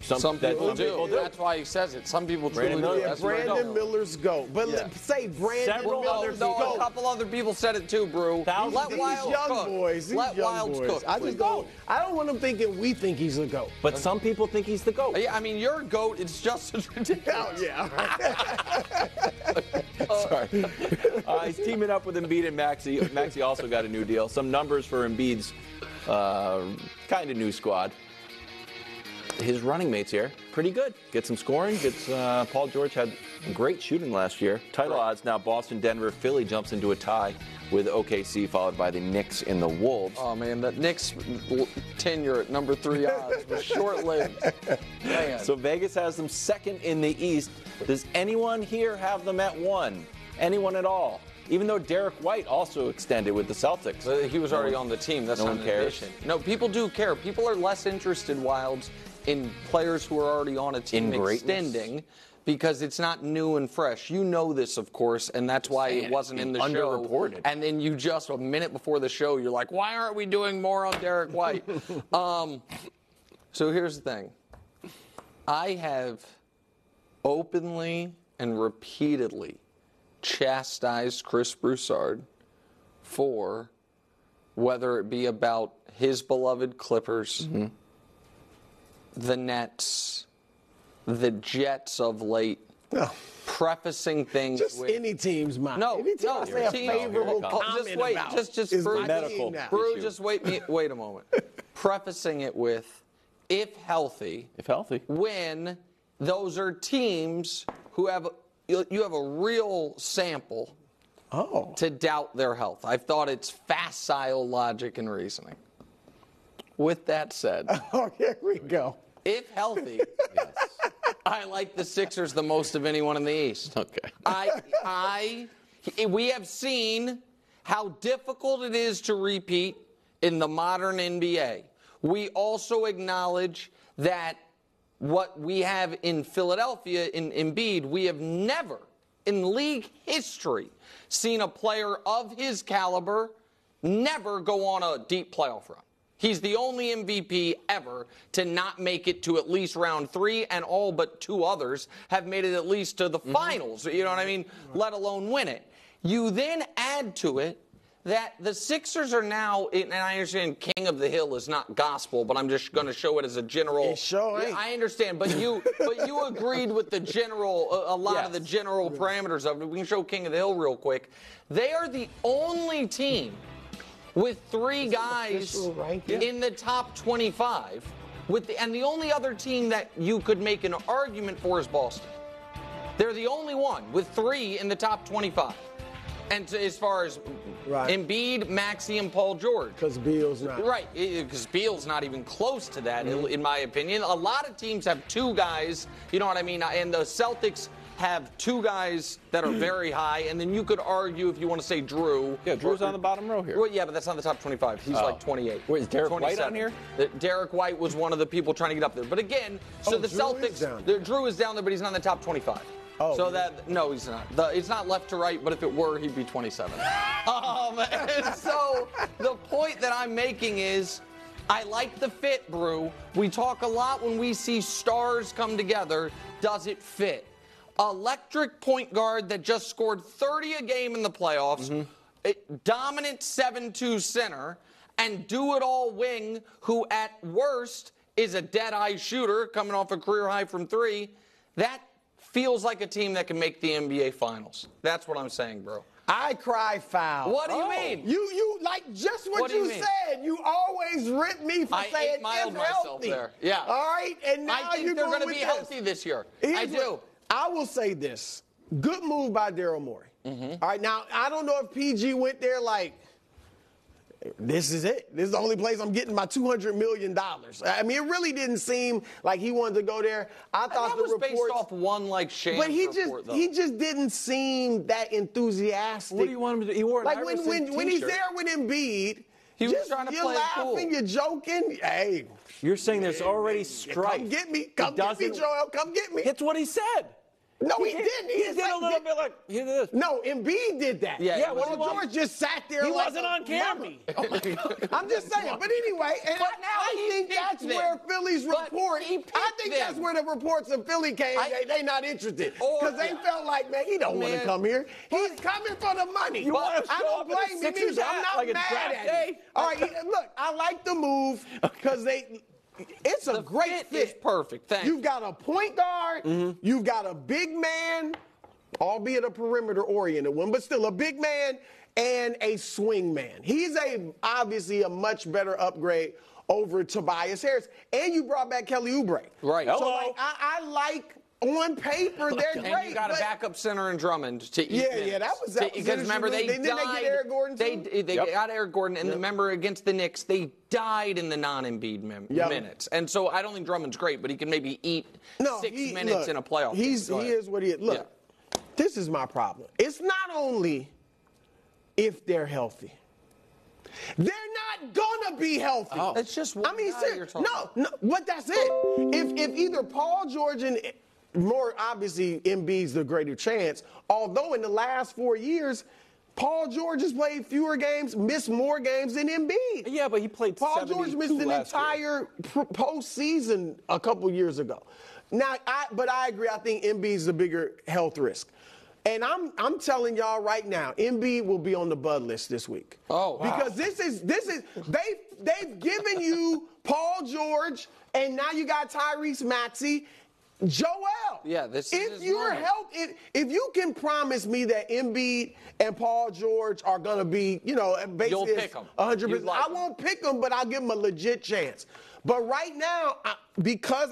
Some people do. That's why he says it. Some people truly do. Yeah, Brandon Miller's GOAT. But say Brandon Miller's GOAT. A couple other people said it too, Brew. Let These Wilds young cook. boys. Let Wilds cook. I don't want them thinking we think he's a GOAT. But some people think he's the GOAT. Yeah, I mean, your GOAT is just as ridiculous. Oh, yeah. Sorry. He's teaming up with Embiid and Maxey. Maxey also got a new deal. Some numbers for Embiid's kind of new squad. His running mates here, pretty good. Get some scoring. Paul George had great shooting last year. Title odds now: Boston, Denver, Philly jumps into a tie with OKC, followed by the Knicks and the Wolves. Oh man, that Knicks tenure at number 3 odds was short-lived. Man. So Vegas has them second in the East. Does anyone here have them at 1? Anyone at all? Even though Derek White also extended with the Celtics. He was already on the team. That's no not one an cares. addition. No, people do care. People are less interested, Wilds, in players who are already on a team extending because it's not new and fresh. You know this, of course, and that's why it wasn't in the show. Underreported. And then you just, a minute before the show, you're like, why aren't we doing more on Derek White? So here's the thing. I have openly and repeatedly chastised Chris Broussard for whether it be about his beloved Clippers, the Nets, the Jets of late, prefacing things Just with any team's mind. no, Anytime I say a favorable comment just wait, about just is Brew, my medical team now. Brew, just wait a moment. Prefacing it with, if healthy, when those are teams who have you have a real sample to doubt their health. I've thought it's facile logic and reasoning. With that said, Oh, here we go. if healthy, I like the Sixers the most of anyone in the East. Okay. We have seen how difficult it is to repeat in the modern NBA. We also acknowledge that what we have in Philadelphia, in Embiid, we have never in league history seen a player of his caliber never go on a deep playoff run. He's the only MVP ever to not make it to at least round 3, and all but 2 others have made it at least to the finals, you know what I mean, let alone win it. You then add to it that the Sixers are now, and I understand King of the Hill is not gospel, but I'm just going to show it as a general. It sure ain't. I understand, but you agreed with the general, a lot of the general parameters of it. We can show King of the Hill real quick. They are the only team with 3 guys in the top 25, and the only other team that you could make an argument for is Boston. They're the only one with 3 in the top 25. And as far as Embiid, Maxey, and Paul George. Because Beal's not. Right, because Beal's not even close to that, in my opinion. A lot of teams have 2 guys, you know what I mean? And the Celtics have 2 guys that are very high, and then you could argue if you want to say Drew. Yeah, Drew's on the bottom row here. Well, yeah, but that's not the top 25. He's like 28. Wait, is Derek White 27. on here? Derek White was one of the people trying to get up there. But again, so the Drew Celtics, is down there. Drew is down there, but he's not in the top 25. Oh, so no, he's not. It's not left to right, but if it were, he'd be 27. And so the point that I'm making is, I like the fit, Brew. We talk a lot when we see stars come together. Does it fit? Electric point guard that just scored 30 a game in the playoffs, dominant 7-2 center, and do-it-all wing who at worst is a dead-eye shooter coming off a career high from 3. That feels like a team that can make the NBA Finals. That's what I'm saying, bro. I cry foul. What do you mean? You like just what do you you mean? said. You always rip me for saying mild if myself healthy. there. Yeah. All right, and now I think you're they're going to be healthy this year. I do. I will say this. Good move by Daryl Morey. All right, now, I don't know if PG went there like, this is it. This is the only place I'm getting my $200 million. I mean, it really didn't seem like he wanted to go there. I thought that was based off one like Shane. But he report, just didn't seem that enthusiastic. What do you want him to do? He wore an like Iverson when he's t-shirt. there with Embiid, He was trying to you're play it laughing, cool. you're joking. Hey, You're saying there's already strife. come get me. Come get me, Joel. Come get me. That's what he said. No, he didn't. He did a little bit like, he did this. No, Embiid did that. Yeah, Paul George just sat there. He like wasn't a on camera. mummy. I'm just saying. But anyway, and But now I he think picked that's them. where Philly's But report. he picked I think that's them. where the reports of Philly came. They not interested because they felt like, man, he don't want to Man. come here. He's coming for the money. You want him to I show don't up in a blame him. Sixers I'm hat not like a mad draft at day? him. All right, look, I like the move because it's a great fit is perfect. Thank You've got a point guard. You've got a big man, albeit a perimeter-oriented one, but still a big man and a swing man. He's obviously a much better upgrade over Tobias Harris. And you brought back Kelly Oubre. Right. So Hello. like, I like on paper they're great. And you got a but- backup center in Drummond to eat Yeah, minutes. that was Because remember, they Didn't died. they get Eric Gordon too? They got Eric Gordon, and remember against the Knicks, they died in the non-Embiid minutes. And so I don't think Drummond's great, but he can maybe eat 6 minutes look, in a playoff game. He Go ahead. is what he is. Look, this is my problem. It's not only if they're healthy. They're not gonna be healthy. That's just one guy seriously, you're talking no, but that's it. If either Paul George and more obviously Embiid's the greater chance, although in the last 4 years, Paul George has played fewer games, missed more games than Embiid. Yeah, but he played Paul George 72 missed an last year. entire postseason a couple years ago. Now, but I agree. I think Embiid's the bigger health risk. And I'm telling y'all right now, Embiid will be on the Bud list this week. Oh, wow. Because this is they've given you Paul George, and now you got Tyrese Maxey, Joel. Yeah, this is if his you're moment. if you can promise me that Embiid and Paul George are gonna be, basically You'll pick 'em. 100%. You'd like I 'em. won't pick them, but I'll give them a legit chance. But right now, because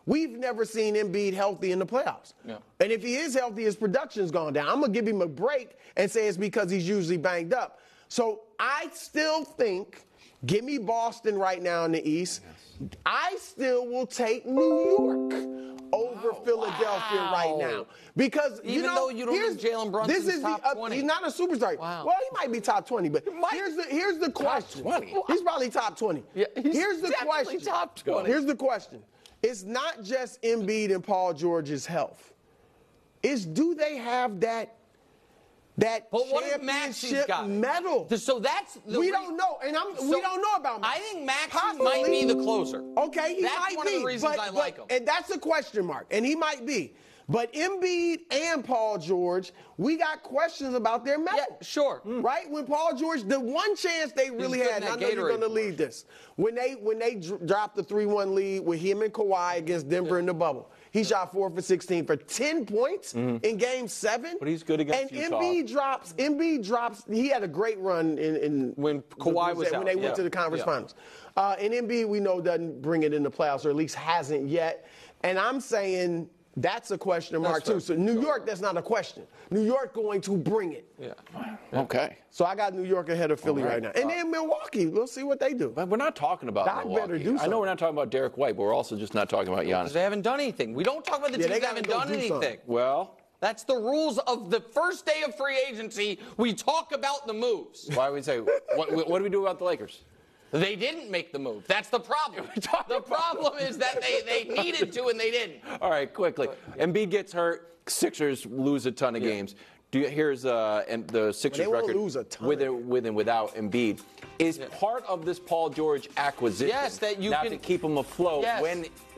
we've never seen Embiid healthy in the playoffs. Yeah. And if he is healthy, his production's gone down. I'm going to give him a break and say it's because he's usually banged up. So I still think, give me Boston right now in the East. Yes. I still will take New York over Philadelphia right now. Because, Even though you don't here's- think Jalen Brunson's this is top 20. He's not a superstar. Wow. Well, he might be top 20, but here's the question. 20? He's probably top 20. Yeah, he's here's the definitely question. top 20. Here's the question. It's not just Embiid and Paul George's health. It's do they have that But what if Maxey's championship got it? medal? So that's the We don't know, and we don't know about Maxey. I think Maxey Possibly. might be the closer. Okay, he That's might one be. of the reasons I like him. And that's a question mark, and he might be. But Embiid and Paul George, we got questions about their medal. Yeah, sure. Right? When Paul George, the one chance they really good had, in and I that know you're Gatorade going to lead this, when they dropped the 3-1 lead with him and Kawhi against Denver in the bubble, he shot 4 for 16 for 10 points in Game 7. But he's good against and Utah. Embiid drops. He had a great run in When Kawhi was when out, they went yeah. to the conference Yeah. finals. And Embiid, we know, doesn't bring it in the playoffs, or at least hasn't yet. And I'm saying that's a question mark, fair. too. So New York, that's not a question. New York going to bring it. Yeah. Okay. So I got New York ahead of Philly right now. And then Milwaukee, we'll see what they do. But we're not talking about Doc Milwaukee. better do I know something. we're not talking about Derek White, but we're also just not talking about Because Giannis. they haven't done anything. We don't talk about the Yeah, teams they that gotta haven't go done do anything. something. Well, That's the rules of the first day of free agency. We talk about the moves. why would we say, what do we do about the Lakers? They didn't make the move. That's the problem. The problem is that they needed to and they didn't. All right, quickly. Embiid gets hurt. Sixers lose a ton of games. Here's the Sixers They won't record lose a ton with of and without Embiid. Is part of this Paul George acquisition Yes, that you now can- to keep him afloat Yes.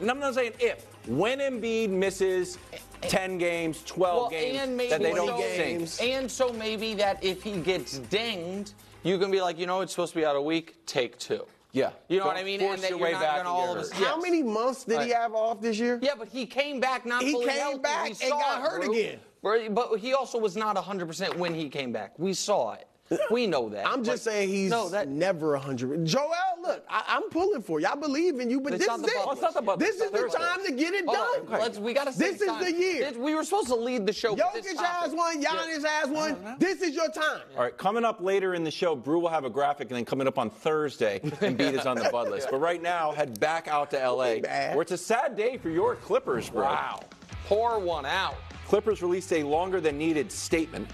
and I'm not saying if, when Embiid misses 10 games, 12 games, that they don't sink. And so maybe that if he gets dinged, you can be like, it's supposed to be out a week, take 2. Yeah. You know Don't what I mean? force And that your you're way not back going to and all get of us. hurt. How many months did he have off this year? Yeah, but he came back not He fully came healthy. back We and saw got it, hurt Drew. again. But he also was not 100% when he came back. We saw it. We know that. I'm just saying he's never 100. Joel, look, I'm pulling for you. I believe in you, but It's this not is the it. Butler. It's not the Butler. This is the Thursday. time to get it Hold done. on, we got to This is the year. We were supposed to lead the show. with Jokic this has topic. one. Giannis has one. This is your time. All right, coming up later in the show, Brew will have a graphic, and then coming up on Thursday, Embiid is on the Bud list. But right now, head back out to L.A., bad. where it's a sad day for your Clippers, bro. Wow. Pour one out. Clippers released a longer than needed statement,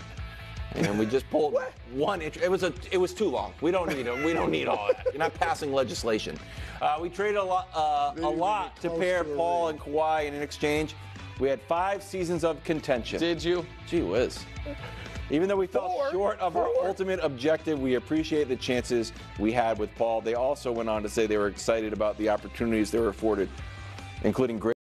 and we just pulled one inch. It was too long. We don't need it. We don't need all that. You're not passing legislation. We traded a lot to pair Paul and Kawhi, and in exchange, We had 5 seasons of contention. Did you? Gee whiz. Even though we fell short of our Four. ultimate objective, we appreciate the chances we had with Paul. They also went on to say they were excited about the opportunities they were afforded, including great